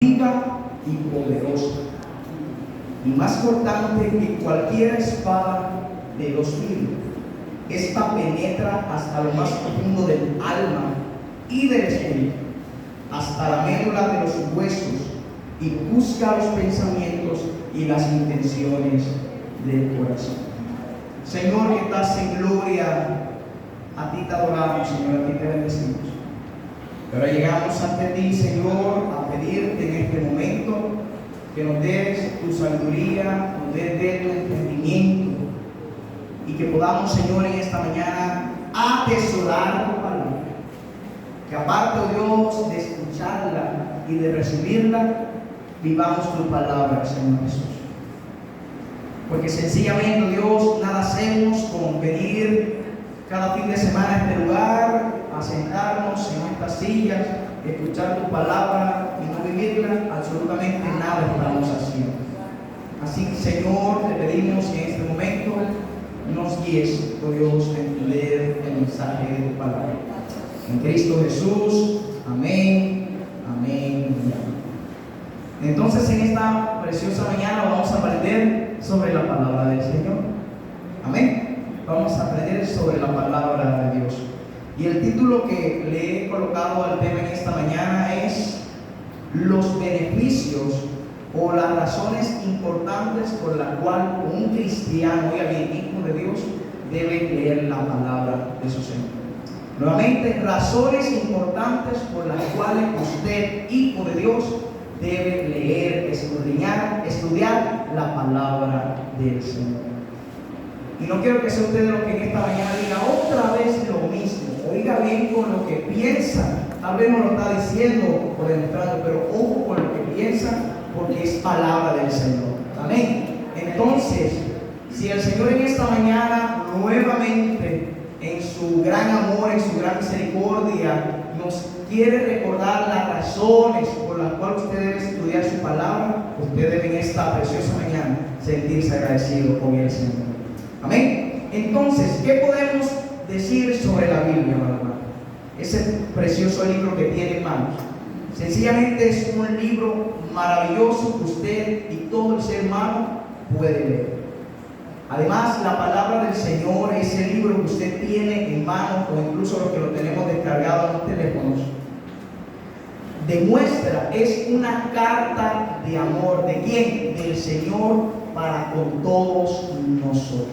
viva y poderosa, y más cortante que cualquier espada de los filos. Esta penetra hasta lo más profundo del alma y del espíritu, hasta la médula de los huesos, y busca los pensamientos y las intenciones del corazón. Señor, que estás en gloria, a ti te adoramos, Señor, a ti te bendecimos. Pero llegamos ante ti, Señor, a pedirte en este momento que nos des tu sabiduría, nos des tu entendimiento, y que podamos, Señor, en esta mañana atesorar tu palabra. Que aparte, oh Dios, de escucharla y de recibirla, vivamos tu palabra, Señor Jesús. Porque sencillamente, Dios, nada hacemos con venir cada fin de semana a este lugar, a sentarnos en estas sillas, escuchar tu palabra y no vivirla. Absolutamente nada estamos haciendo. Así que, Señor, te pedimos que en este momento nos guíes, oh Dios, a entender el mensaje de tu palabra. En Cristo Jesús, amén, amén y amén. Entonces, en esta preciosa mañana vamos a aprender sobre la palabra del Señor. Amén. Vamos a aprender sobre la palabra de Dios. Y el título que le he colocado al tema en esta mañana es los beneficios o las razones importantes por las cuales un cristiano, oiga bien, hijo de Dios, debe leer la palabra de su Señor. Nuevamente, razones importantes por las cuales usted, hijo de Dios, debe leer, estudiar la palabra del Señor. Y no quiero que sea usted de los que en esta mañana diga otra vez lo mismo. Oiga bien con lo que piensa. Tal vez no lo está diciendo o demostrando, pero ojo con lo que piensa, porque es palabra del Señor. Amén. Entonces, si el Señor en esta mañana nuevamente, en su gran amor, en su gran misericordia, nos quiere recordar las razones por las cuales usted debe estudiar su palabra, usted debe en esta preciosa mañana sentirse agradecido con el Señor. Amén. Entonces, ¿qué podemos decir sobre la Biblia, hermano? Ese precioso libro que tiene en manos. Sencillamente es un libro maravilloso que usted y todo el ser humano puede leer. Además, la palabra del Señor, ese libro que usted tiene en manos, o incluso los que lo tenemos descargado en los teléfonos, demuestra, es una carta de amor. ¿De quién? Del Señor para con todos nosotros.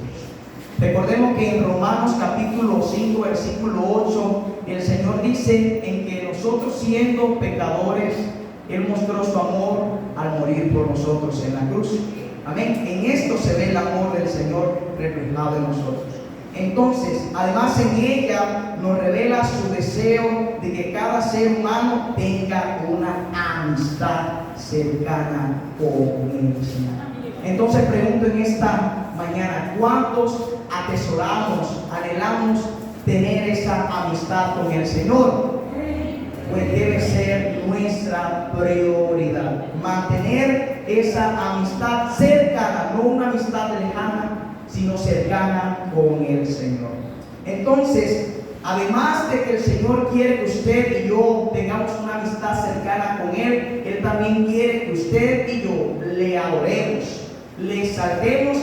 Recordemos que en Romanos capítulo 5, versículo 8, el Señor dice en que nosotros, siendo pecadores, Él mostró su amor al morir por nosotros en la cruz. Amén. En esto se ve el amor del Señor reflejado en nosotros. Entonces, además en ella nos revela su deseo de que cada ser humano tenga una amistad cercana con el Señor. Entonces pregunto en esta mañana, ¿cuántos atesoramos, anhelamos tener esa amistad con el Señor? Pues debe ser nuestra prioridad, mantener esa amistad cercana, no una amistad lejana, sino cercana con el Señor. Entonces, además de que el Señor quiere que usted y yo tengamos una amistad cercana con Él, Él también quiere que usted y yo le adoremos, le exaltemos,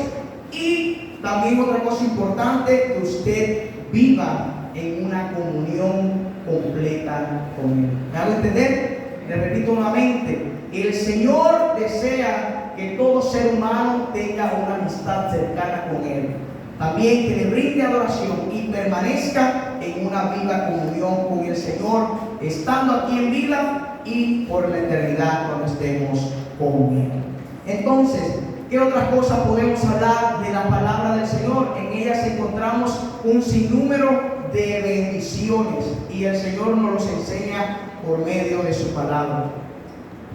y también otra cosa importante, que usted viva en una comunión completa con Él. ¿Me hago entender? Le repito nuevamente, el Señor desea que todo ser humano tenga una amistad cercana con Él. También que le brinde adoración y permanezca en una viva comunión con el Señor, estando aquí en vida y por la eternidad cuando estemos con Él. Entonces, ¿qué otras cosas podemos hablar de la palabra del Señor? En ellas encontramos un sinnúmero de bendiciones, y el Señor nos los enseña por medio de su palabra.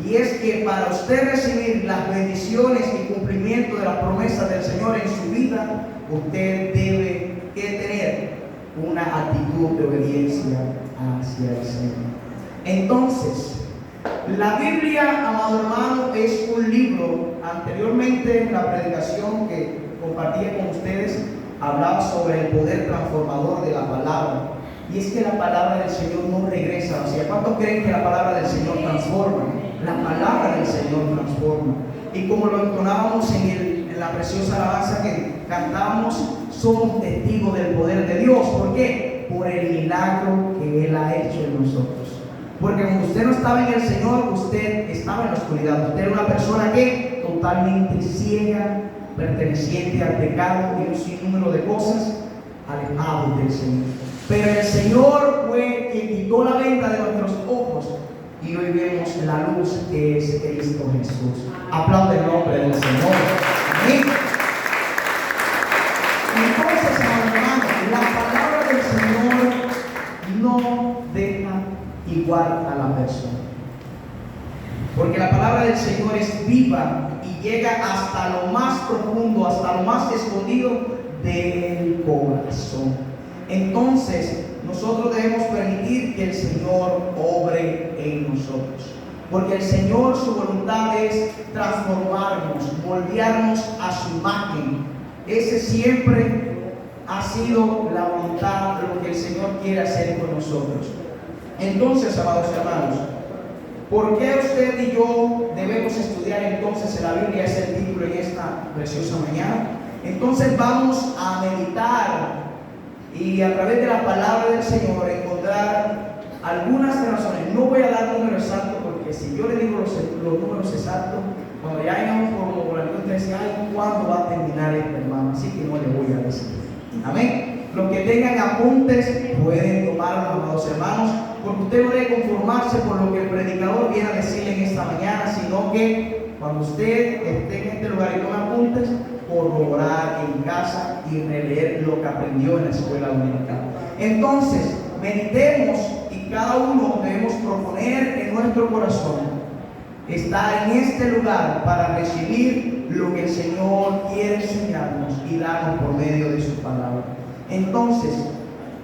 Y es que para usted recibir las bendiciones y cumplimiento de las promesas del Señor en su vida, usted debe tener una actitud de obediencia hacia el Señor. Entonces, la Biblia, amado hermano, es un libro. Anteriormente, en la predicación que compartía con ustedes, hablaba sobre el poder transformador de la palabra. Y es que la palabra del Señor no regresa vacía. ¿Cuántos creen que la palabra del Señor transforma? La palabra del Señor transforma. Y como lo entonábamos en la preciosa alabanza que cantábamos, somos testigos del poder de Dios. ¿Por qué? Por el milagro que Él ha hecho en nosotros. Porque cuando usted no estaba en el Señor, usted estaba en la oscuridad. Usted era una persona que totalmente ciega, perteneciente al pecado y un sinnúmero de cosas, alejado del Señor. Pero el Señor fue quien quitó la venda de nuestros ojos y hoy vemos la luz que es Cristo Jesús. Aplaude el nombre del Señor. Amén. Entonces, hermanos, la palabra del Señor no deja igual a la persona. Porque la palabra del Señor es viva y llega hasta lo más profundo, hasta lo más escondido del corazón. Entonces, nosotros debemos permitir que el Señor obre en nosotros. Porque el Señor, su voluntad es transformarnos, moldearnos a su imagen. Ese siempre ha sido la voluntad de lo que el Señor quiere hacer con nosotros. Entonces, amados hermanos, ¿por qué usted y yo debemos estudiar entonces en la Biblia? Es el título en esta preciosa mañana. Entonces vamos a meditar y a través de la palabra del Señor encontrar algunas razones. No voy a dar números exactos, porque si yo le digo los números exactos, cuando ya hayamos por la noche decía, ay, ¿cuándo va a terminar esto, hermano? Así que no le voy a decir. Amén. Los que tengan apuntes pueden tomarlos, amados hermanos, porque usted no debe conformarse por lo que el predicador viene a decirle en esta mañana, sino que cuando usted esté en este lugar y tome apuntes, corroborar en casa y releer lo que aprendió en la escuela dominical. Entonces, meditemos y cada uno debemos proponer en nuestro corazón estar en este lugar para recibir lo que el Señor quiere enseñarnos y darnos por medio de su palabra. Entonces,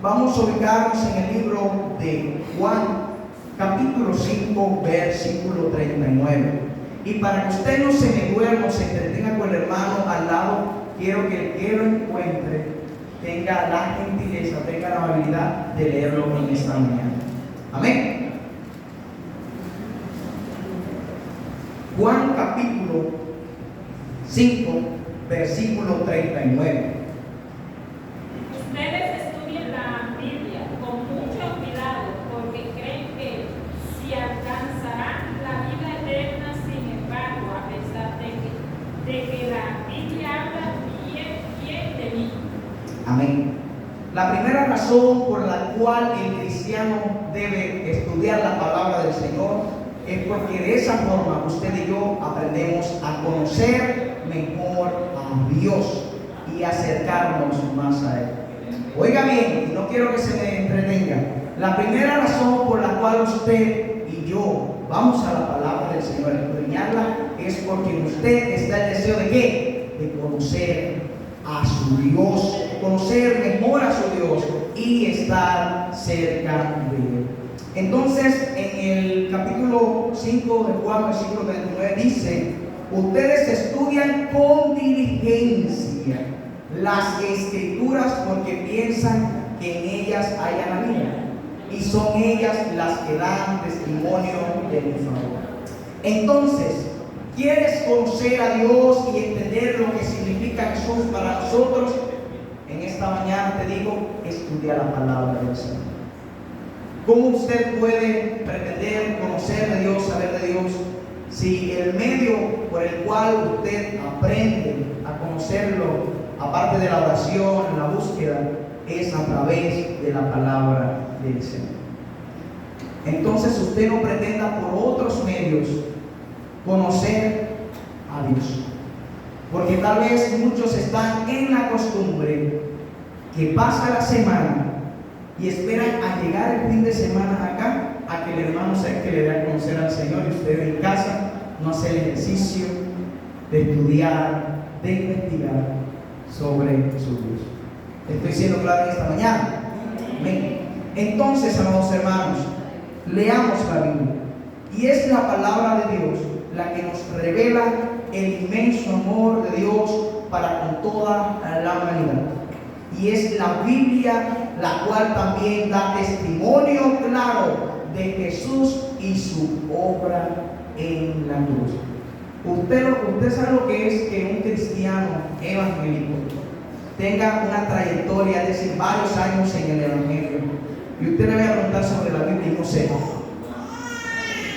vamos a ubicarnos en el libro de Juan, capítulo 5, versículo 39. Y para que usted no se me duerma o se entretenga con el hermano al lado, quiero que el que lo encuentre tenga la gentileza, tenga la amabilidad de leerlo en esta mañana. Amén. Juan capítulo 5, versículo 39. Ustedes estudian la Biblia con mucho cuidado porque creen que si alcanzarán la vida eterna, sin embargo, a pesar de que la Biblia habla bien de mí. Amén. La primera razón por la cual el cristiano debe estudiar la palabra del Señor es porque de esa forma usted y yo aprendemos a conocer mejor a Dios y acercarnos más a Él. Oiga bien, no quiero que se me entretenga. La primera razón por la cual usted y yo vamos a la palabra del Señor a escudriñarla es porque en usted está el deseo de ¿qué? De conocer a su Dios, conocer mejor a su Dios y estar cerca de Él. Entonces, en el capítulo 5 de Juan, versículo 39, dice: ustedes estudian con diligencia las escrituras porque piensan que en ellas hay la vida, y son ellas las que dan testimonio de mi favor. Entonces, ¿quieres conocer a Dios y entender lo que significa Jesús para nosotros? En esta mañana te digo, estudia la palabra del Señor. ¿Cómo usted puede pretender conocer de Dios, saber de Dios, si el medio por el cual usted aprende a conocerlo, aparte de la oración, la búsqueda, es a través de la palabra del Señor? Entonces usted no pretenda por otros medios conocer a Dios, porque tal vez muchos están en la costumbre que pasa la semana y esperan a llegar el fin de semana acá a que el hermano sea que le dé a conocer al Señor, y usted en casa no hace el ejercicio de estudiar, de investigar sobre su Dios. Estoy siendo claro en esta mañana. Amén. Entonces, amados hermanos, leamos la Biblia, y es la palabra de Dios la que nos revela el inmenso amor de Dios para con toda la humanidad. Y es la Biblia la cual también da testimonio claro de Jesús y su obra en la cruz. Usted sabe lo que es que un cristiano evangélico tenga una trayectoria, es decir, varios años en el evangelio, y usted le va a preguntar sobre la Biblia y no sepa.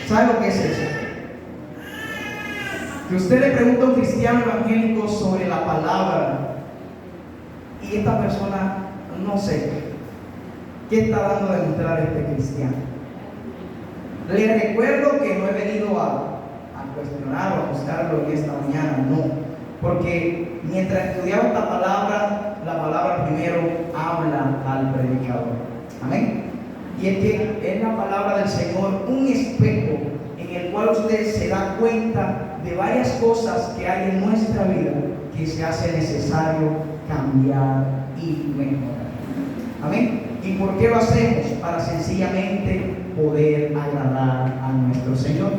¿Sabe lo que es eso? Que usted le pregunta a un cristiano evangélico sobre la palabra y esta persona no sé qué está dando a demostrar este cristiano. Le recuerdo que no he venido a cuestionar o a buscarlo en esta mañana, no, porque mientras estudiaba esta palabra, la palabra primero habla al predicador. Amén. Y es que es la palabra del Señor un espejo en el cual usted se da cuenta de varias cosas que hay en nuestra vida que se hace necesario cambiar y mejorar. Amén. ¿Y por qué lo hacemos? Para sencillamente poder agradar a nuestro Señor.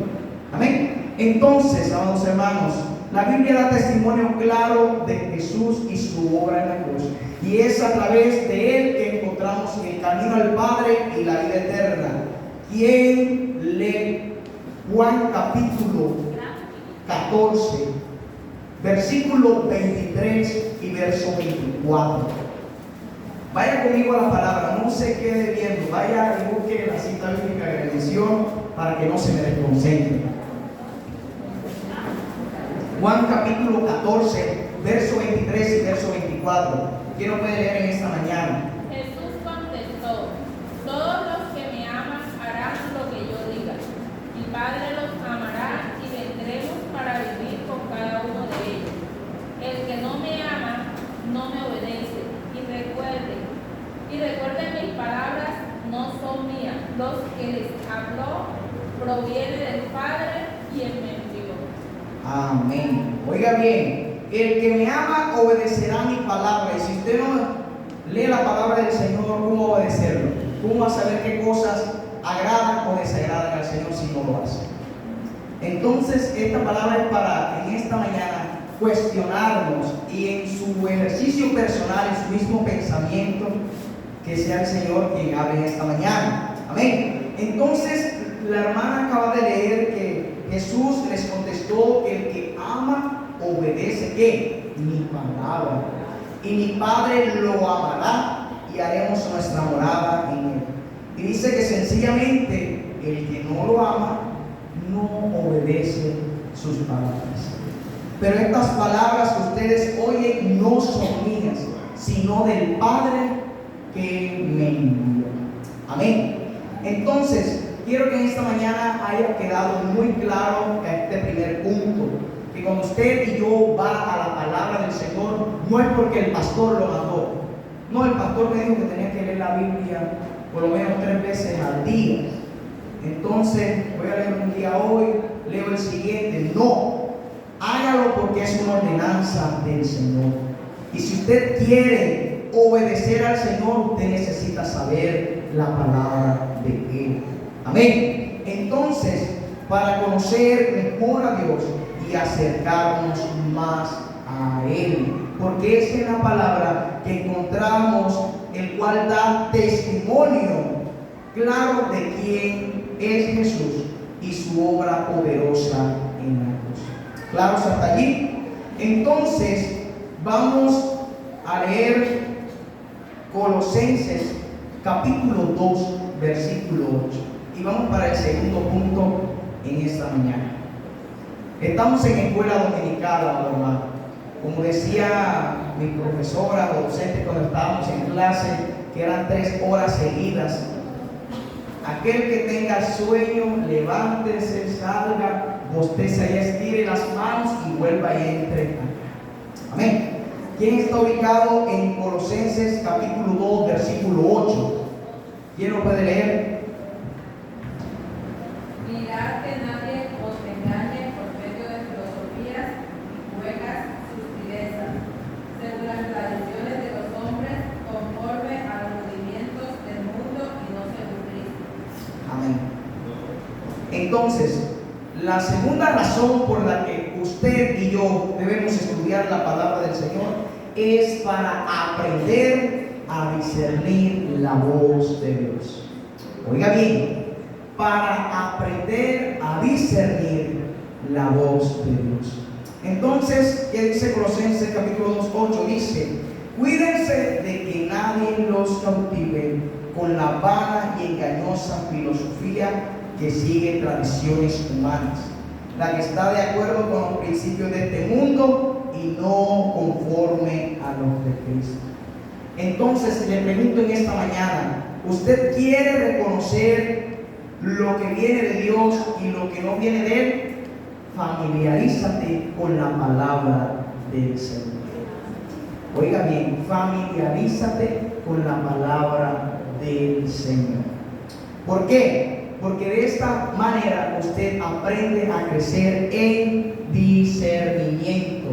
Amén. Entonces, amados hermanos, la Biblia da testimonio claro de Jesús y su obra en la cruz. Y es a través de Él que encontramos el camino al Padre y la vida eterna. ¿Quién lee Juan capítulo 14, versículo 23 y verso 24? Vaya conmigo a la palabra, no se quede viendo, vaya y busque la cita bíblica de bendición para que no se me desconcentre. Juan capítulo 14, verso 23 y verso 24. ¿Quién lo puede leer en esta mañana? Jesús contestó: todos los que me aman harán lo que yo diga. Mi Padre los amará y vendremos para vivir con cada uno de ellos. El que no me ama no me obedece. Y recuerden mis palabras no son mías. Los que les habló proviene del Padre y él me envió. Amén. Oiga bien, el que me ama obedecerá mi palabra. Y si usted no lee la palabra del Señor, ¿cómo obedecerlo? ¿Cómo va a saber qué cosas agradan o desagradan al Señor si no lo hace? Entonces, esta palabra es para en esta mañana cuestionarnos y en su ejercicio personal, en su mismo pensamiento, que sea el Señor quien hable en esta mañana. Amén. Entonces, la hermana acaba de leer que Jesús les contestó que el que ama obedece ¿qué? Mi palabra. Y mi Padre lo amará y haremos nuestra morada en él. Y dice que sencillamente el que no lo ama no obedece sus palabras. Pero estas palabras que ustedes oyen no son mías, sino del Padre que me envió. Amén. Entonces, quiero que en esta mañana haya quedado muy claro este primer punto, que cuando usted y yo va a la palabra del Señor, no es porque el pastor lo mandó. No, el pastor me dijo que tenía que leer la Biblia por lo menos 3 veces al día. Entonces, voy a leer un día hoy, leo el siguiente. No, hágalo porque es una ordenanza del Señor. Y si usted quiere obedecer al Señor, usted necesita saber la palabra de Él. Amén. Entonces, para conocer mejor a Dios y acercarnos más a Él, porque es en la palabra que encontramos el cual da testimonio claro de quién es Jesús y su obra poderosa en la cruz. ¿Claros hasta allí? Entonces, vamos a leer Colosenses capítulo 2, versículo 8. Y vamos para el segundo punto en esta mañana. Estamos en escuela dominical, hermano. Como decía mi profesora o docente cuando estábamos en clase, que eran 3 horas seguidas. Aquel que tenga sueño, levántese, salga, bosteza y estire las manos y vuelva y entre acá. Amén. ¿Quién está ubicado en Colosenses capítulo 2, versículo 8? ¿Quién lo puede leer? Mirad que nadie os engañe por medio de filosofías y huecas sutilezas, según las tradiciones de los hombres, conforme a los movimientos del mundo y no según Cristo. Amén. Entonces, la segunda razón por la que usted y yo debemos estudiar la palabra del Señor es para aprender a discernir la voz de Dios. Oiga bien, para aprender a discernir la voz de Dios. Entonces, ¿qué dice Colosenses capítulo 2:8? Dice: cuídense de que nadie los cautive con la vana y engañosa filosofía que sigue tradiciones humanas, la que está de acuerdo con los principios de este mundo y no conforme a los de Cristo. Entonces, le pregunto en esta mañana: ¿usted quiere reconocer lo que viene de Dios y lo que no viene de Él? Familiarízate con la palabra del Señor. Oiga bien, familiarízate con la palabra del Señor. ¿Por qué? Porque de esta manera usted aprende a crecer en discernimiento.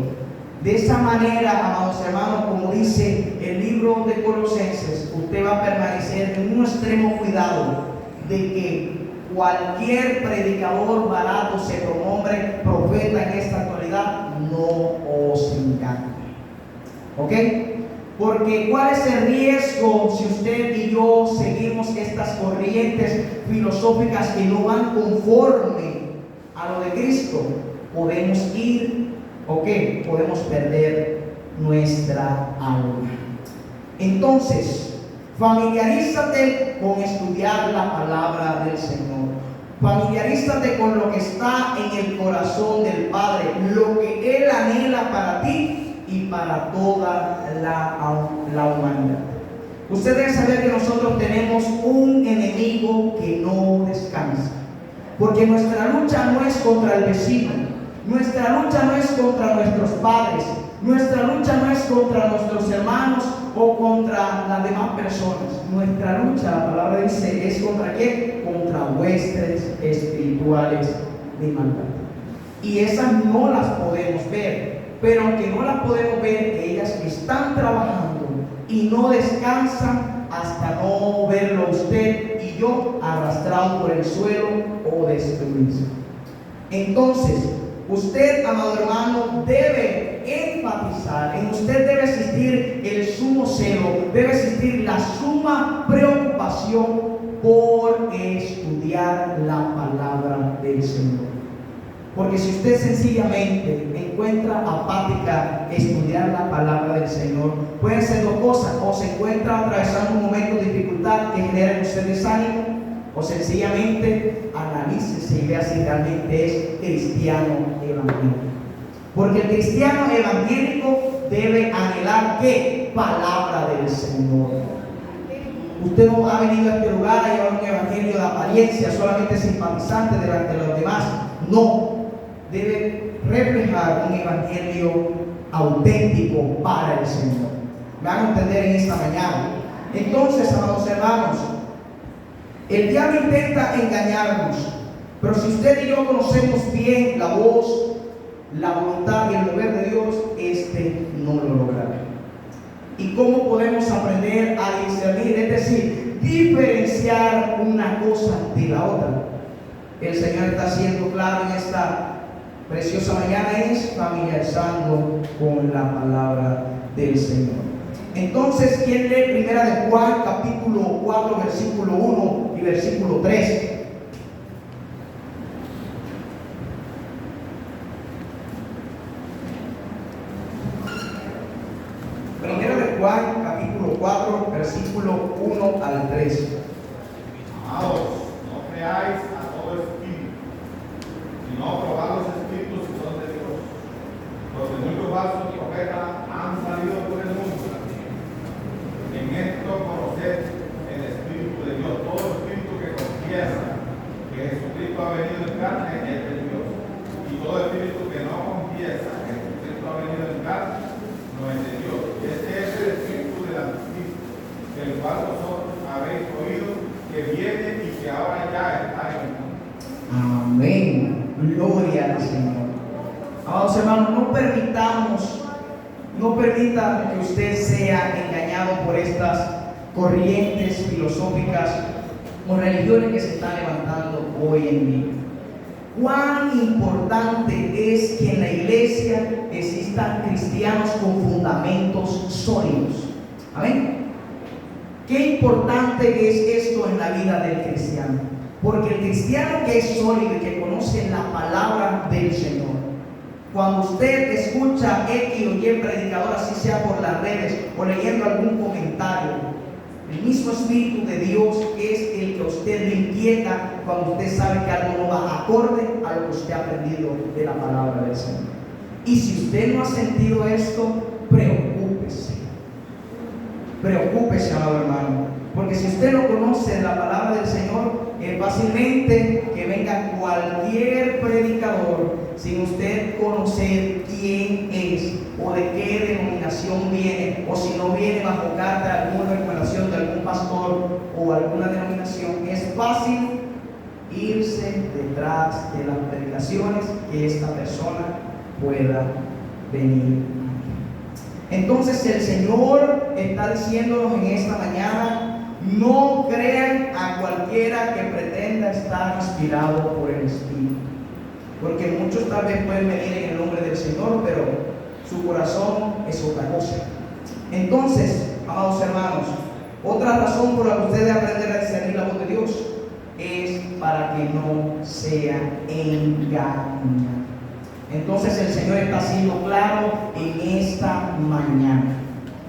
De esa manera, amados hermanos, como dice el libro de Colosenses, usted va a permanecer en un extremo cuidado de que cualquier predicador barato, se pronombre profeta en esta actualidad, no os engañe. ¿Ok? Porque ¿cuál es el riesgo si usted y yo seguimos estas corrientes filosóficas que no van conforme a lo de Cristo? Podemos ir, ¿ok? Podemos perder nuestra alma. Entonces, familiarízate con estudiar la palabra del Señor. Familiarízate con lo que está en el corazón del Padre, lo que Él anhela para ti y para toda la humanidad. Usted debe saber que nosotros tenemos un enemigo que no descansa, porque nuestra lucha no es contra el vecino, nuestra lucha no es contra nuestros padres, nuestra lucha no es contra nuestros hermanos o contra las demás personas. Nuestra lucha, la palabra dice, es contra ¿qué? Contra huestes espirituales de maldad. Y esas no las podemos ver, pero aunque no las podemos ver, ellas están trabajando y no descansan hasta no verlo usted y yo arrastrado por el suelo o destruirse. Entonces, usted, amado hermano, debe enfatizar, en usted debe existir el sumo celo, debe existir la suma preocupación por estudiar la palabra del Señor. Porque si usted sencillamente encuentra apática estudiar la palabra del Señor, pueden ser dos cosas: o se encuentra atravesando un momento de dificultad que genera en usted desánimo, o sencillamente analícese y vea si realmente es cristiano evangélico. Porque el cristiano evangélico debe anhelar ¿qué? Palabra del Señor. Usted no ha venido a este lugar a llevar un evangelio de apariencia, solamente simpatizante delante de los demás. No, debe reflejar un evangelio auténtico para el Señor. Me van a entender en esta mañana. Entonces, amados hermanos, el diablo intenta engañarnos, pero si usted y yo conocemos bien la voz, la voluntad y el mover de Dios, no lo logrará. ¿Y cómo podemos aprender a discernir? Es decir, diferenciar una cosa de la otra. El Señor está siendo claro en esta preciosa mañana, es familiarizando con la palabra del Señor. Entonces, ¿quién lee primera de Juan, capítulo 4, versículo 1 y versículo 3? Primera de Juan, capítulo 4, versículo 1 al 3. Amados, no creáis a todo espíritu, sino probad los espíritus si son de Dios. Porque muchos falsos profetas han salido por el mundo. En esto conoced el Espíritu de Dios. Todo espíritu que confiesa que Jesucristo ha venido en carne es de Dios. Y todo espíritu que no confiesa que Jesucristo ha venido en carne no es de Dios. Y este es el espíritu del anticristo, del cual vosotros habéis oído que viene y que ahora ya está en el mundo. Amén. Gloria al Señor. Amados hermanos, no permita que usted sea engañado por estas corrientes filosóficas o religiones que se están levantando hoy en día. Cuán importante es que en la iglesia existan cristianos con fundamentos sólidos. Amén. Qué importante es esto en la vida del cristiano. Porque el cristiano que es sólido y que conoce la palabra del Señor, cuando usted escucha X o Y predicador, así sea por las redes o leyendo algún comentario, el mismo Espíritu de Dios es el que a usted le inquieta cuando usted sabe que algo no va acorde a lo que usted ha aprendido de la palabra del Señor. Y si usted no ha sentido esto, preocúpese. Preocúpese, amado hermano. Porque si usted no conoce la palabra del Señor, es fácilmente que venga cualquier predicador sin usted conocer quién es o de qué denominación viene, o si no viene bajo carta de alguna recomendación de algún pastor o alguna denominación. Es fácil irse detrás de las predicaciones que esta persona pueda venir. Entonces el Señor está diciéndonos en esta mañana: no crean a cualquiera que pretenda estar inspirado por el Espíritu. Porque muchos tal vez pueden venir en el nombre del Señor, pero su corazón es otra cosa. Entonces, amados hermanos, otra razón por la que usted debe aprender a discernir la voz de Dios es para que no sea engañado. Entonces el Señor está siendo claro en esta mañana.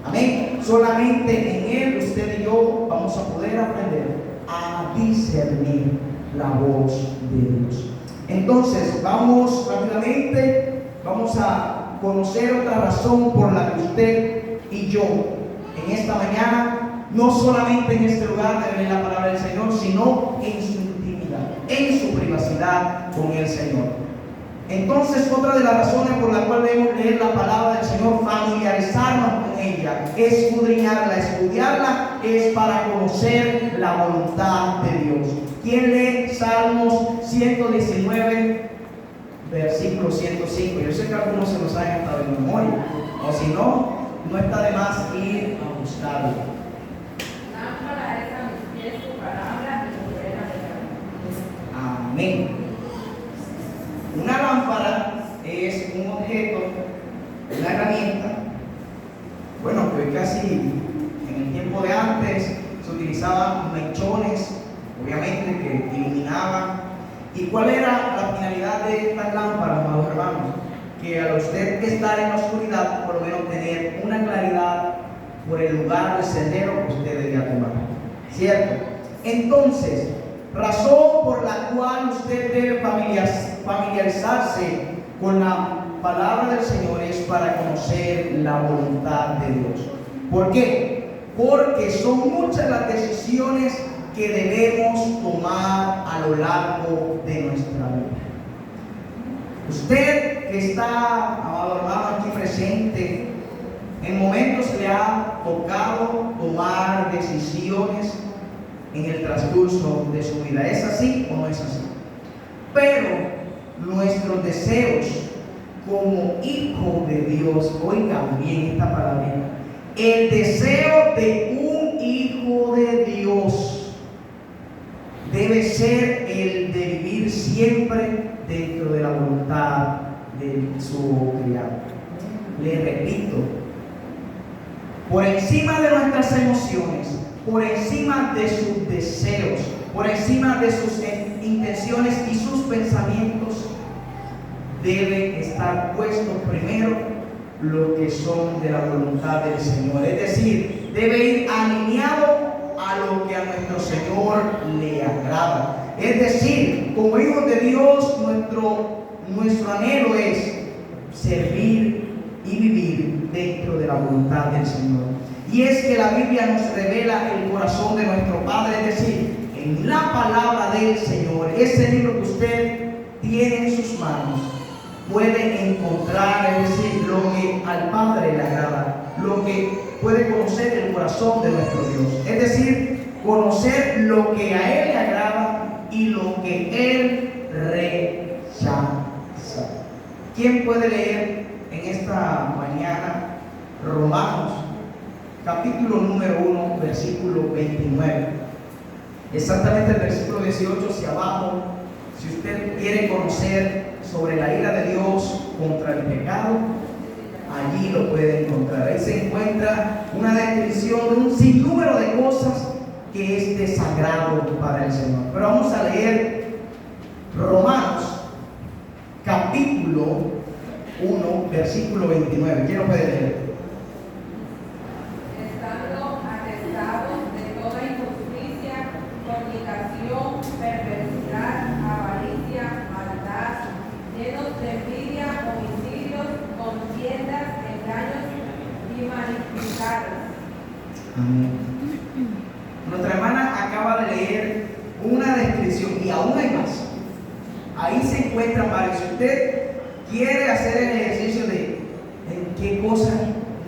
Amén. Solamente en Él, usted y yo vamos a poder aprender a discernir la voz de Dios. Entonces, vamos rápidamente, vamos a conocer otra razón por la que usted y yo en esta mañana, no solamente en este lugar de leer la palabra del Señor, sino en su intimidad, en su privacidad con el Señor. Entonces, otra de las razones por la cual debemos leer la palabra del Señor, familiarizarnos con ella, escudriñarla. Estudiarla es para conocer la voluntad de Dios. ¿Quién lee Salmos 119, versículo 105? Yo sé que algunos se lo saben hasta de memoria, o si no, no está de más ir a buscarlo. Lámpara es a mis pies tu palabra y lumbrera de camino. Amén. Una lámpara es un objeto, una herramienta, bueno, que casi en el tiempo de antes se utilizaban mechones, obviamente, que iluminaban. ¿Y cuál era la finalidad de estas lámparas, amados hermanos? Que al usted estar en la oscuridad, por lo menos tener una claridad por el lugar del sendero que usted debía tomar, ¿cierto? Entonces, razón por la cual usted debe familiarizarse con la palabra del Señor es para conocer la voluntad de Dios. ¿Por qué? Porque son muchas las decisiones que debemos tomar a lo largo de nuestra vida. Usted que está, amado hermano, aquí presente, en momentos le ha tocado tomar decisiones en el transcurso de su vida. ¿Es así o no es así? Pero nuestros deseos como hijos de Dios, oigan bien esta palabra, el deseo de un hijo de Dios debe ser el de vivir siempre dentro de la voluntad de su criado. Le repito, por encima de nuestras emociones, por encima de sus deseos, por encima de sus intenciones y sus pensamientos, debe estar puesto primero lo que son de la voluntad del Señor. Es decir, debe ir alineado a lo que a nuestro Señor le agrada. Es decir, como hijos de Dios, nuestro anhelo es servir y vivir dentro de la voluntad del Señor. Y es que la Biblia nos revela el corazón de nuestro Padre, es decir, en la palabra del Señor, ese libro que usted tiene en sus manos, puede encontrar, es decir, lo que al Padre le agrada, lo que puede conocer el corazón de nuestro Dios, es decir, conocer lo que a Él le agrada y lo que Él rechaza. ¿Quién puede leer en esta mañana Romanos capítulo número 1, versículo 29? Exactamente el versículo 18 hacia abajo. Si usted quiere conocer sobre la ira de Dios contra el pecado, allí lo puede encontrar. Ahí se encuentra una descripción de un sinnúmero de cosas que es desagrado para el Señor. Pero vamos a leer Romanos capítulo 1, versículo 29. ¿Quién lo puede leer? Estando atestados de toda injusticia, fornicación, perversidad, avaricia, maldad, llenos de envidia, homicidios, contiendas, engaños y manipuladores. Amén. Nuestra hermana acaba de leer una descripción y aún hay más. Ahí se encuentran varios. Si usted quiere hacer el ejercicio de qué cosas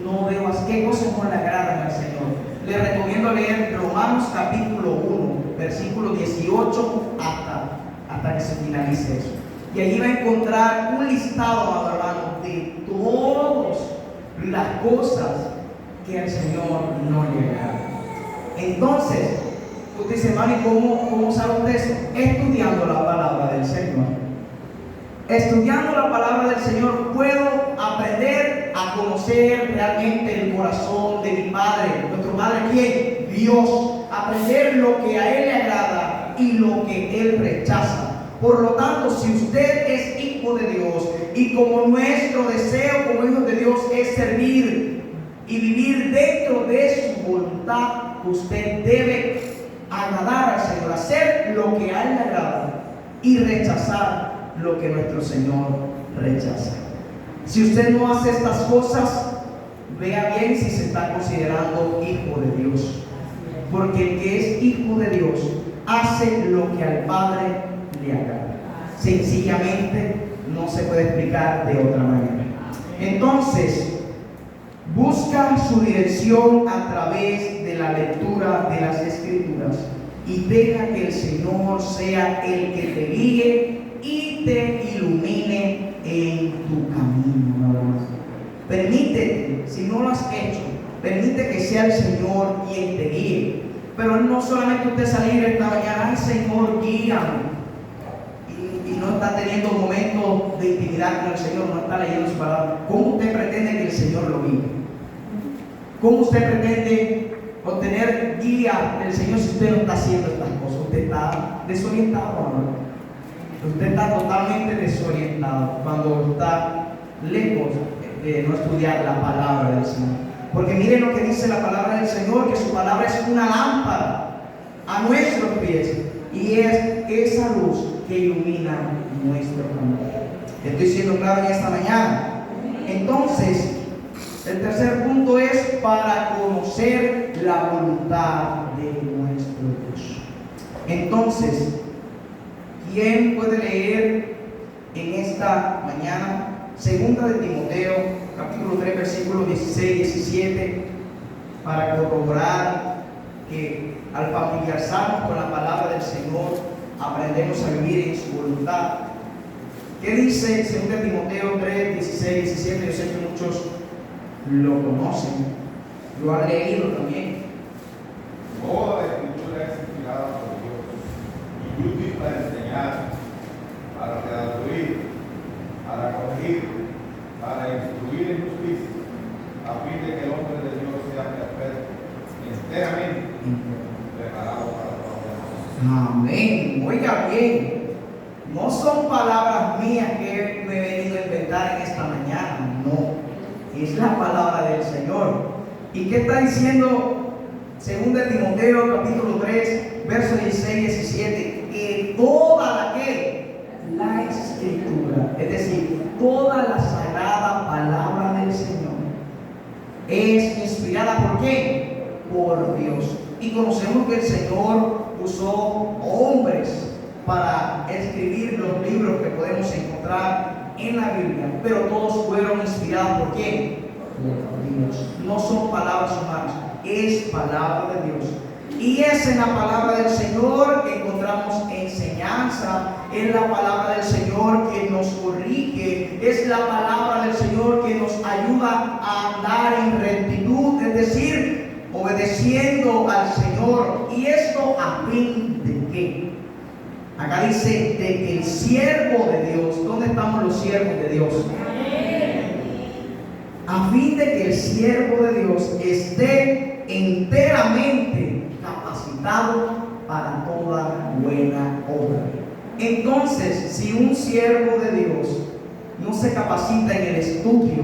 no debo hacer, qué cosas no le agradan al Señor, le recomiendo leer Romanos capítulo 1, versículo 18 hasta que se finalice eso. Y allí va a encontrar un listado, amado hermano, de todas las cosas que al Señor no le agrada. Entonces, usted dice, hermano, ¿y cómo sabe usted eso? Estudiando la palabra del Señor. Estudiando la palabra del Señor puedo aprender a conocer realmente el corazón de mi Padre. ¿Nuestro Padre quién? Dios. Aprender lo que a Él le agrada y lo que Él rechaza. Por lo tanto, si usted es hijo de Dios y como nuestro deseo como hijos de Dios es servir y vivir dentro de su voluntad, usted debe agradar al Señor, hacer lo que a Él le agrada y rechazar lo que nuestro Señor rechaza. Si usted no hace estas cosas, vea bien si se está considerando hijo de Dios, porque el que es hijo de Dios hace lo que al Padre le agrada. Sencillamente no se puede explicar de otra manera. Entonces, busca su dirección a través de la lectura de las Escrituras y deja que el Señor sea el que te guíe y te ilumine en tu camino. Permítete, si no lo has hecho, permite que sea el Señor quien te guíe. Pero no solamente usted salir esta mañana, ay Señor, guíame, y no está teniendo momentos de intimidad con el Señor, no está leyendo su palabra. ¿Cómo usted pretende que el Señor lo guíe? ¿Cómo usted pretende obtener guía del Señor si usted no está haciendo estas cosas? Usted está desorientado, ¿no? Usted está totalmente desorientado cuando está lejos de no estudiar la palabra del Señor. Porque miren lo que dice la palabra del Señor, que su palabra es una lámpara a nuestros pies y es esa luz que ilumina nuestro camino. Estoy siendo claro en esta mañana. Entonces, el tercer punto es para conocer la voluntad de nuestro Dios. Entonces, ¿quién puede leer en esta mañana Segunda de Timoteo, capítulo 3, versículos 16 y 17, para corroborar que al familiarizarnos con la palabra del Señor, aprendemos a vivir en su voluntad? ¿Qué dice Segunda de Timoteo 3, 16 y 17? Yo sé que muchos lo conocen, lo han leído también. Toda la Escritura es inspirada por Dios y útil para enseñar, para redarguir, para corregir, para instruir en justicia, a fin de que el hombre de Dios sea perfecto, enteramente preparado para toda buena obra. Amén. Oiga bien, no son palabras mías que me he venido a inventar en esta mañana, no. Es la palabra del Señor. ¿Y qué está diciendo 2 Timoteo capítulo 3, versos 16 y 17? Que toda la Escritura, es decir, toda la sagrada palabra del Señor es inspirada ¿por qué? Por Dios. Y conocemos que el Señor usó hombres para escribir los libros que podemos encontrar en la Biblia, pero todos fueron inspirados ¿por quién? Por Dios. No son palabras humanas, es palabra de Dios. Y es en la palabra del Señor que encontramos enseñanza, es la palabra del Señor que nos corrige, es la palabra del Señor que nos ayuda a andar en rectitud, es decir, obedeciendo al Señor. ¿Y esto a fin de qué? Acá dice de que el siervo de Dios, ¿dónde estamos los siervos de Dios? A fin de que el siervo de Dios esté enteramente capacitado. capacitado para toda buena obra. Entonces, si un siervo de Dios no se capacita en el estudio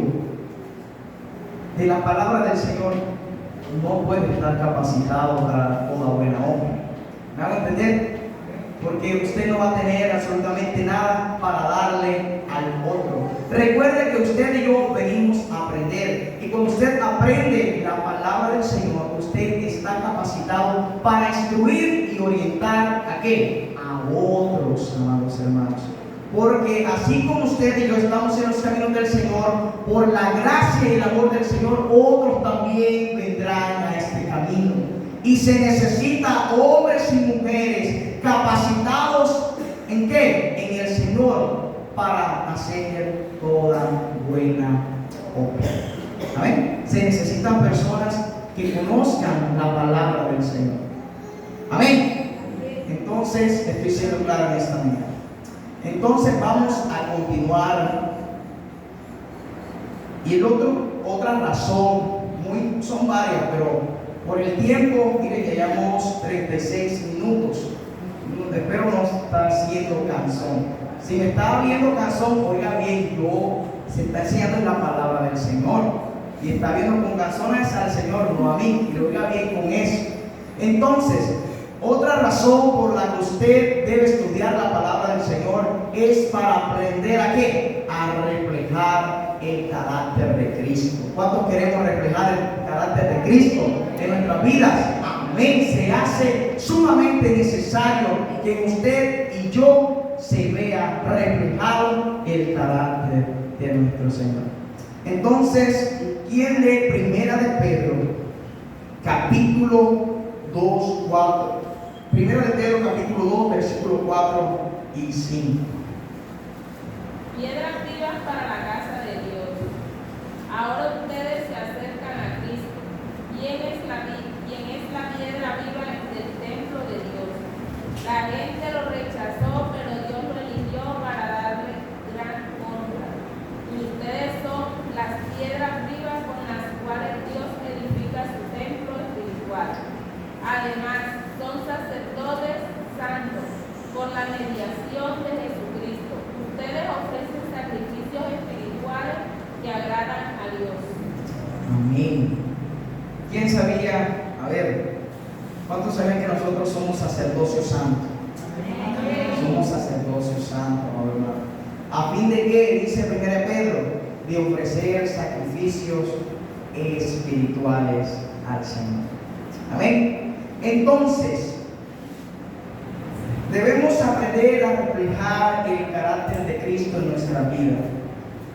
de la palabra del Señor, no puede estar capacitado para toda buena obra. ¿Me van a entender? Porque usted no va a tener absolutamente nada para darle al otro. Recuerde que usted y yo venimos a aprender, y cuando usted aprende la palabra del Señor, usted está capacitado para instruir y orientar ¿a qué? A otros, amados hermanos. Porque así como usted y yo estamos en los caminos del Señor, por la gracia y el amor del Señor, otros también vendrán a este camino. Y se necesita hombres y mujeres capacitados ¿en qué? En el Señor, para hacer toda buena obra. Amén. Se necesitan personas que conozcan la palabra del Señor. Amén. Entonces, estoy siendo claro en esta mañana. Entonces vamos a continuar. Y otra razón, son varias, pero por el tiempo, mire que llevamos 36 minutos. Espero no estar siendo cansón. Si me estaba viendo cansón, oiga bien, se está enseñando en la palabra del Señor. Y está viendo con canzones al Señor, no a mí. Y oiga bien con eso. Entonces, otra razón por la que usted debe estudiar la palabra del Señor es para aprender ¿a qué? A reflejar el carácter de Cristo. ¿Cuántos queremos reflejar el carácter de Cristo en nuestras vidas? Amén. Se hace sumamente necesario que usted y yo se vea reflejado el carácter de nuestro Señor. Entonces, ¿quién lee Primera de Pedro, capítulo 2, 4? Primera de Pedro, capítulo 2, versículo 4 y 5. Piedras vivas para la casa de Dios. Ahora ustedes se acercan a Cristo, quien es la piedra viva del templo de Dios. La gente lo rechazó, pero Dios lo eligió para darle gran honra. Y ustedes son las piedras vivas con las cuales Dios edifica su templo espiritual. Además, son sacerdotes santos por la mediación de Jesucristo. Ustedes ofrecen sacrificios espirituales que agradan a Dios. Amén. ¿Quién sabía? A ver, ¿cuántos saben que nosotros somos sacerdocio santo? Amén. Somos sacerdocio santo, hermano. ¿A fin de qué? Dice 1 Pedro, de ofrecer sacrificios espirituales al Señor. Amén. Entonces, debemos aprender a reflejar el carácter de Cristo en nuestra vida.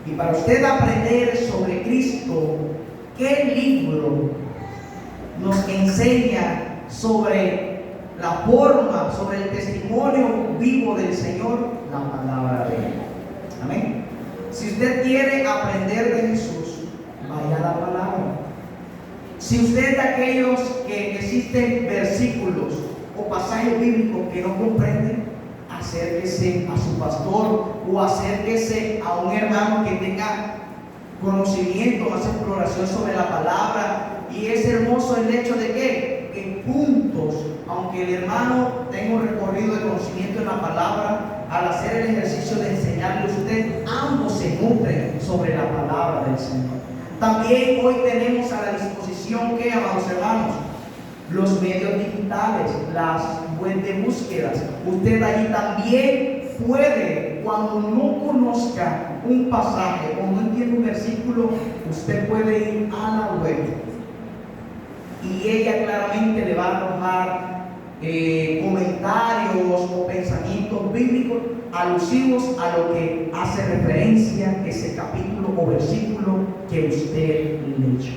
Y para usted aprender sobre Cristo, ¿qué libro nos enseña sobre la forma, sobre el testimonio vivo del Señor? La palabra de Él. Amén. Si usted quiere aprender de Jesús, vaya a la palabra. Si usted es de aquellos que existen versículos o pasajes bíblicos que no comprenden, acérquese a su pastor o acérquese a un hermano que tenga conocimiento, más exploración sobre la palabra. Y es hermoso el hecho de que juntos, aunque el hermano tenga un recorrido de conocimiento en la palabra, al hacer el ejercicio de enseñarle a usted, ambos se nutren sobre la palabra del Señor. También hoy tenemos a la disposición, ¿qué, amados hermanos? Los medios digitales, las web de búsquedas. Usted allí también puede, cuando no conozca un pasaje o no entiende un versículo, usted puede ir a la web y ella claramente le va a arrojar comentarios o pensamientos bíblicos alusivos a lo que hace referencia ese capítulo o versículo que usted leyó.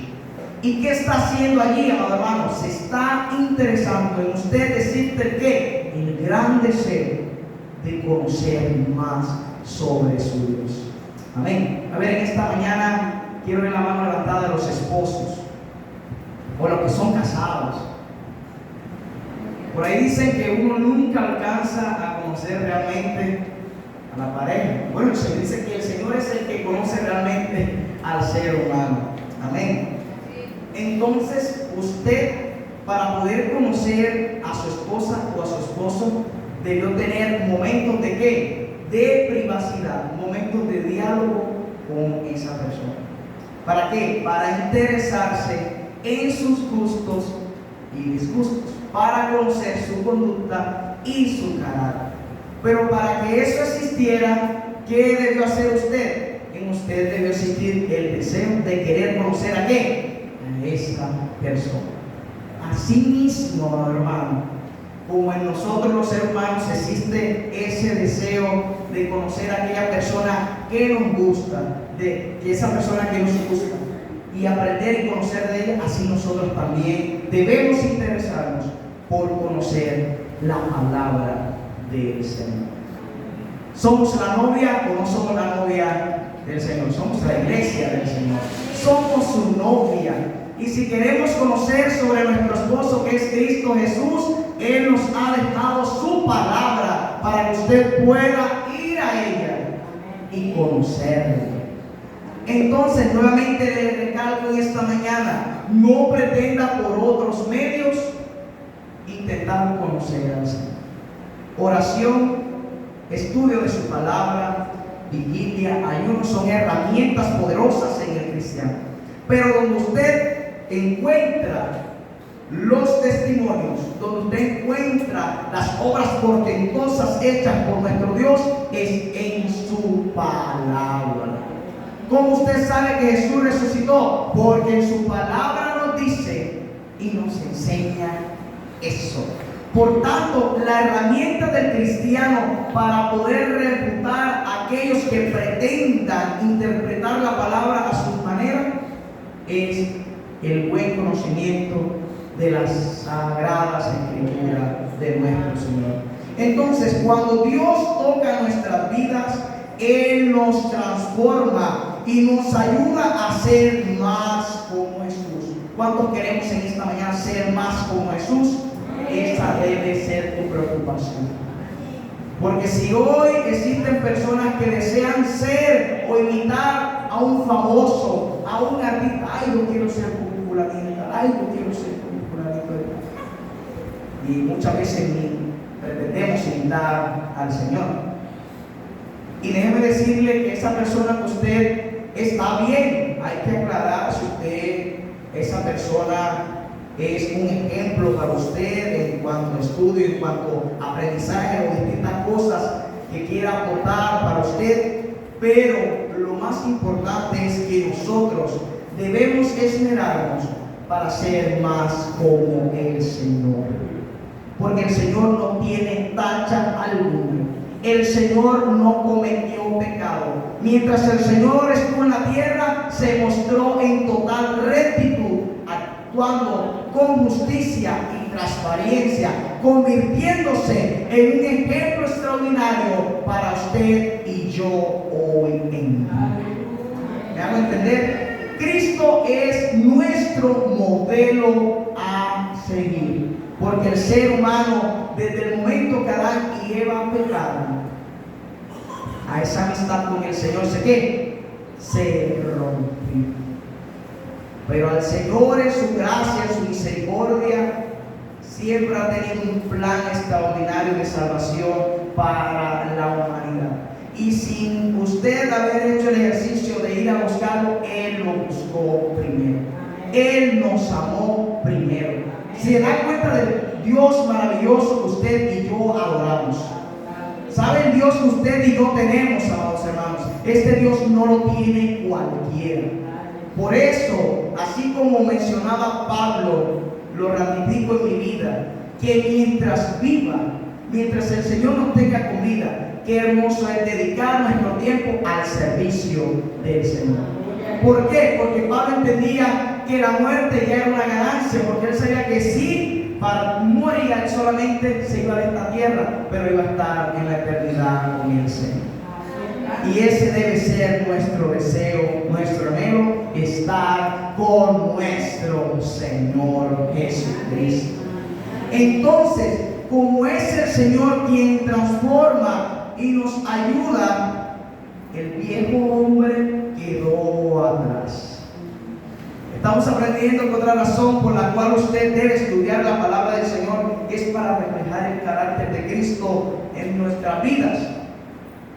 ¿Y qué está haciendo allí, amado hermano? Se está interesando en usted decirte que el gran deseo de conocer más sobre su Dios. Amén. A ver, en esta mañana quiero ver la mano levantada de los esposos o los que son casados. Por ahí dicen que uno nunca alcanza a conocer realmente a la pareja. Bueno, se dice que el Señor es el que conoce realmente al ser humano. Amén. Entonces, usted, para poder conocer a a su esposa o a su esposo debió tener momentos de ¿qué? De privacidad, momentos de diálogo con esa persona. ¿Para qué? Para interesarse en sus gustos y disgustos, para conocer su conducta y su carácter. Pero para que eso existiera, ¿qué debió hacer usted? En usted debió existir el deseo de querer conocer ¿a qué? A esa persona. Asimismo, hermano, como en nosotros los seres humanos existe ese deseo de conocer a aquella persona que nos gusta, de que esa persona que nos gusta, y aprender y conocer de ella, así nosotros también debemos interesarnos por conocer la palabra del Señor. ¿Somos la novia o no somos la novia del Señor? Somos la iglesia del Señor. Somos su novia. Y si queremos conocer sobre nuestro esposo, que es Cristo Jesús, Él nos ha dejado su palabra para que usted pueda ir a ella y conocerla. Entonces, nuevamente le recalco en esta mañana, no pretenda por otros medios intentar conocer al Señor. Oración, estudio de su palabra, vigilia, ayuno son herramientas poderosas en el cristiano. Pero donde usted encuentra los testimonios, donde usted encuentra las obras portentosas hechas por nuestro Dios, es en su palabra. ¿Cómo usted sabe que Jesús resucitó? Porque en su palabra nos dice y nos enseña eso. Por tanto, la herramienta del cristiano para poder refutar a aquellos que pretendan interpretar la palabra a su manera es el buen conocimiento de las sagradas escrituras de nuestro Señor. Entonces, cuando Dios toca nuestras vidas, Él nos transforma y nos ayuda a ser más como Jesús. ¿Cuántos queremos en esta mañana ser más como Jesús? Esa debe ser tu preocupación. Porque si hoy existen personas que desean ser o imitar a un famoso, a un artista, ay, yo quiero ser como fulanita, ay, yo quiero ser como fulanito. Y muchas veces ni pretendemos imitar al Señor. Y déjeme decirle que esa persona que usted está bien, hay que aclarar si usted, esa persona es un ejemplo para usted en cuanto a estudio, en cuanto a aprendizaje o distintas cosas que quiera aportar para usted. Pero lo más importante es que nosotros debemos esmerarnos para ser más como el Señor. Porque el Señor no tiene tacha alguna. El Señor no cometió pecado. Mientras el Señor estuvo en la tierra, se mostró en total rectitud, actuando con justicia y transparencia, convirtiéndose en un ejemplo extraordinario para usted y yo hoy en día. ¿Me hago entender? Cristo es nuestro modelo a seguir. Porque el ser humano, desde el momento que Adán y Eva pecaron, a esa amistad con el Señor se rompió. Pero al Señor, en su gracia, en su misericordia, siempre ha tenido un plan extraordinario de salvación para la humanidad. Y sin usted haber hecho el ejercicio de ir a buscarlo, Él lo buscó primero. Él nos amó primero. Si se da cuenta del Dios maravilloso que usted y yo adoramos. ¿Sabe el Dios que usted y yo tenemos, amados hermanos? Este Dios no lo tiene cualquiera. Por eso, así como mencionaba Pablo, lo ratifico en mi vida, que mientras viva, mientras el Señor nos tenga con vida, qué hermoso es dedicar nuestro tiempo al servicio del Señor. ¿Por qué? Porque Pablo entendía que la muerte ya era una ganancia, porque él sabía que sí, para morir él solamente se iba de esta tierra, pero iba a estar en la eternidad con el Señor. Y ese debe ser nuestro deseo, nuestro anhelo, estar con nuestro Señor Jesucristo. Entonces, como es el Señor quien transforma y nos ayuda, el viejo hombre quedó atrás. Estamos aprendiendo que otra razón por la cual usted debe estudiar la palabra del Señor es para reflejar el carácter de Cristo en nuestras vidas.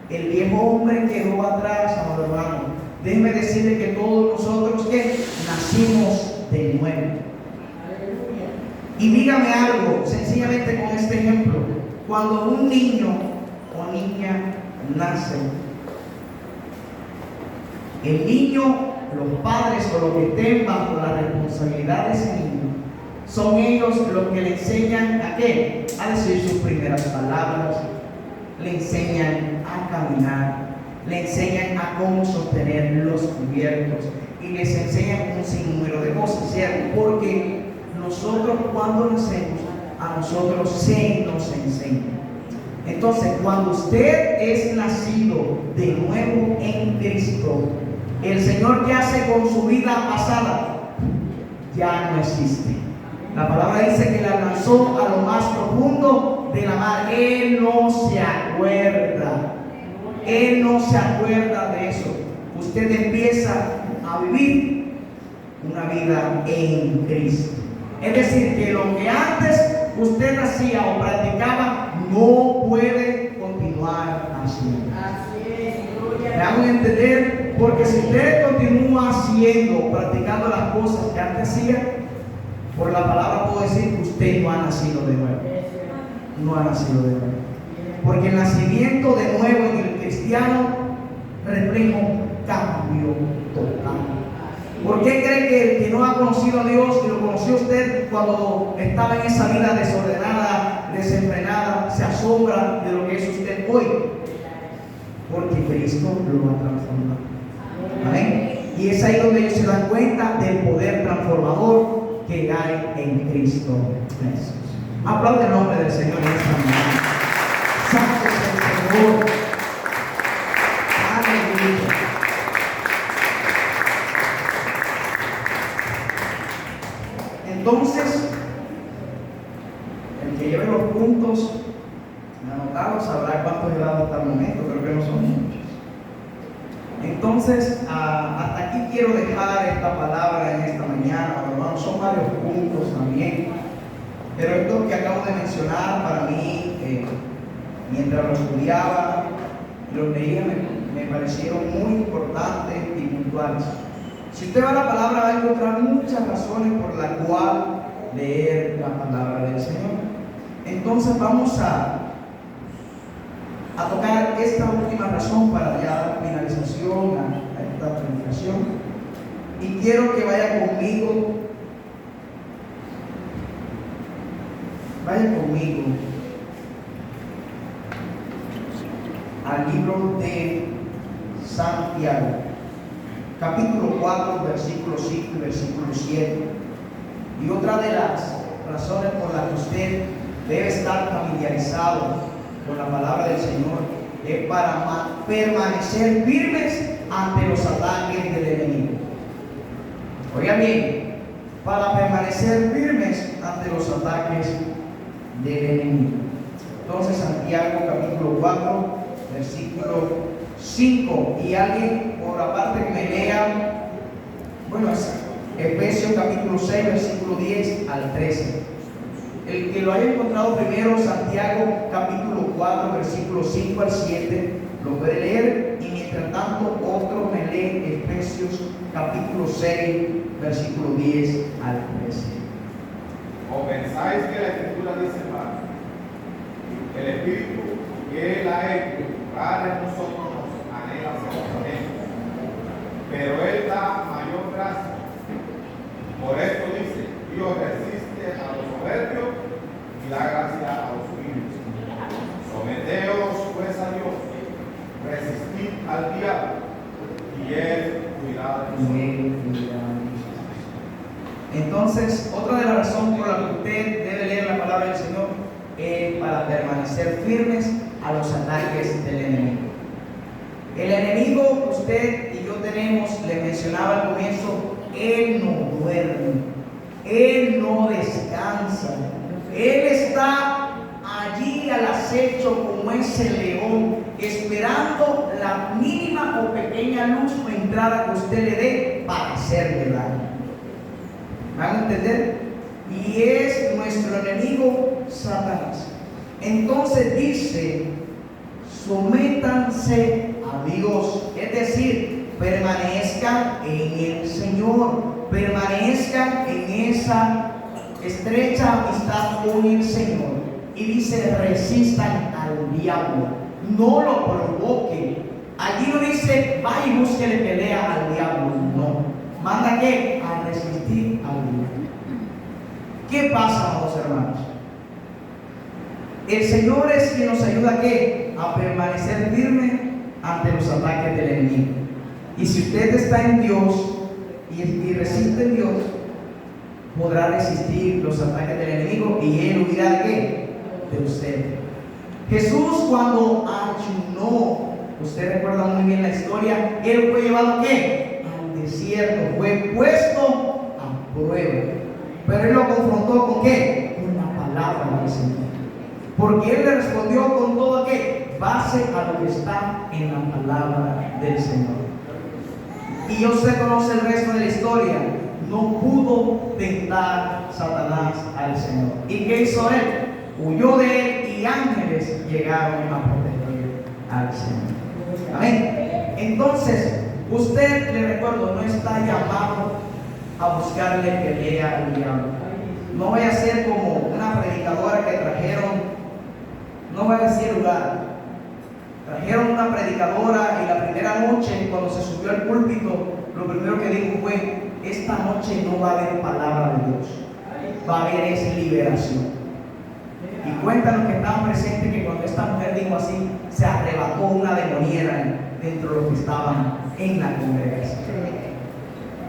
El viejo hombre quedó atrás, amado hermano. Déjeme decirle que todos nosotros que nacimos de nuevo. Y dígame algo, sencillamente con este ejemplo. Cuando un niño o niña nace, el niño, los padres o los que estén bajo la responsabilidad de ese niño, son ellos los que le enseñan a qué, a decir sus primeras palabras, le enseñan a caminar, le enseñan a cómo sostener los cubiertos y les enseñan un sinnúmero de cosas, ¿cierto? Porque nosotros cuando nacemos, a nosotros se nos enseña. Entonces, cuando usted es nacido de nuevo en Cristo, el Señor, ¿qué hace con su vida pasada? Ya no existe. La palabra dice que la lanzó a lo más profundo de la mar. Él no se acuerda. Él no se acuerda de eso. Usted empieza a vivir una vida en Cristo. Es decir, que lo que antes usted hacía o practicaba no puede continuar haciendo. Me hago entender. Porque si usted continúa haciendo, practicando las cosas que antes hacía, por la palabra puedo decir que usted no ha nacido de nuevo. No ha nacido de nuevo. Porque el nacimiento de nuevo en el cristiano refleja un cambio total. ¿Por qué cree que el que no ha conocido a Dios y lo conoció usted cuando estaba en esa vida desordenada, desenfrenada, se asombra de lo que es usted hoy? Porque Cristo lo ha transformado. Amén. Y es ahí donde ellos se dan cuenta del poder transformador que hay en Cristo Jesús. Aplaude el nombre del Señor en esta mañana. Santo es el Señor. Aleluya. Entonces, el que lleve los puntos anotados sabrá cuántos he dado hasta el momento. Creo que no son muchos. Entonces, hasta aquí quiero dejar esta palabra en esta mañana, hermanos. Son varios puntos también, pero estos que acabo de mencionar para mí, mientras lo estudiaba y lo leía, me parecieron muy importantes y puntuales. Si usted va a la palabra, va a encontrar muchas razones por las cuales leer la palabra del Señor. Entonces vamos a tocar esta última razón para ya dar finalización a esta predicación. Y quiero que vaya conmigo al libro de Santiago, capítulo 4, versículo 5 y versículo 7. Y otra de las razones por las que usted debe estar familiarizado con la palabra del Señor es para permanecer firmes ante los ataques del enemigo. Oigan bien, para permanecer firmes ante los ataques del enemigo. Entonces, Santiago capítulo 4, versículo 5. Y alguien por aparte que me lea, bueno, es Efesios capítulo 6, versículo 10 al 13. El que lo haya encontrado primero, Santiago capítulo 4, versículo 5 al 7, lo puede leer. Y mientras tanto, otro me lee Efesios capítulo 6, versículo 10 al 13. ¿O pensáis que la Escritura dice mal? El Espíritu que Él ha hecho para nosotros nos anhela celosamente, pero Él da mayor gracia. Por esto dice: Dios resiste a los soberbios y da gracia a los humildes. Someteos pues a Dios, resistid al diablo y Él cuidará de vosotros. Entonces, otra de las razones por las que usted debe leer la palabra del Señor es para permanecer firmes a los ataques del enemigo. El enemigo que usted y yo tenemos, le mencionaba al comienzo, él no duerme, él no descansa, él está allí al acecho como ese león, esperando la mínima o pequeña luz o entrada que usted le dé para hacerle daño. ¿van a entender? Y es nuestro enemigo Satanás. Entonces dice, sométanse a Dios, es decir, permanezcan en el Señor, permanezcan en esa estrecha amistad con el Señor. Y dice, resistan al diablo, no lo provoquen. Allí no dice, vaya y búsquele pelea al diablo, no. Manda que a resistir al diablo. ¿Qué pasa, amados hermanos? El Señor es quien nos ayuda a ¿qué? A permanecer firme ante los ataques del enemigo. Y si usted está en Dios y resiste en Dios, podrá resistir los ataques del enemigo y él huirá de ¿qué? De usted. Jesús, cuando ayunó, usted recuerda muy bien la historia, él fue llevado ¿qué? Al desierto, fue puesto a prueba. Pero él lo confrontó ¿con qué? Con la palabra del Señor. Porque él le respondió con todo ¿qué? Base a lo que está en la palabra del Señor. Y usted conoce el resto de la historia. No pudo tentar Satanás al Señor. ¿Y qué hizo él? Huyó de él y ángeles llegaron a proteger al Señor. Amén. Entonces, usted, le recuerdo, no está llamado a buscarle pelea al diablo. No vaya a ser como una predicadora que trajeron, no vaya a decir lugar. Trajeron una predicadora y la primera noche, cuando se subió al púlpito, lo primero que dijo fue: esta noche no va a haber palabra de Dios, va a haber esa liberación. Y cuentan los que estaban presentes que cuando esta mujer dijo así, se arrebató una demoniera dentro de los que estaban en la congregación.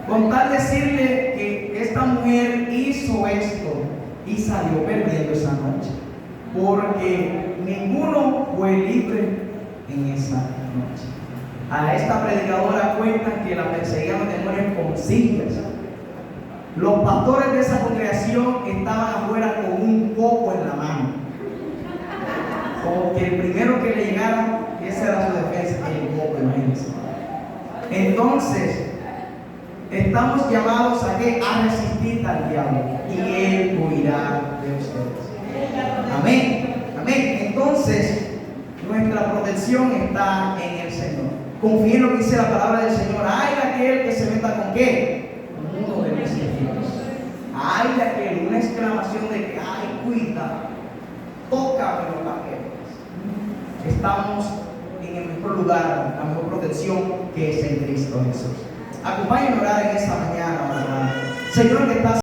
Con tal decirle que esta mujer hizo esto y salió perdiendo esa noche, porque ninguno fue libre en esa noche. A esta predicadora cuentan que la perseguían los demonios con sillas. Los pastores de esa congregación estaban afuera con un coco en la mano, como que el primero que le llegara, esa era su defensa, el coco, imagínense. Entonces, estamos llamados a ¿qué? A resistir al diablo y él huirá de ustedes. Amén. Amén. Entonces, nuestra protección está en el Señor. Confíen en lo que dice la palabra del Señor. Ay de aquel que se meta con ¿qué? Con uno de mis hijos. Ay de aquel, una exclamación de que ay, cuida, tócame los paquetes. Estamos en el mejor lugar, la mejor protección que es en Cristo Jesús. Acompáñenme a orar en esta mañana, hermano. Señor, que estás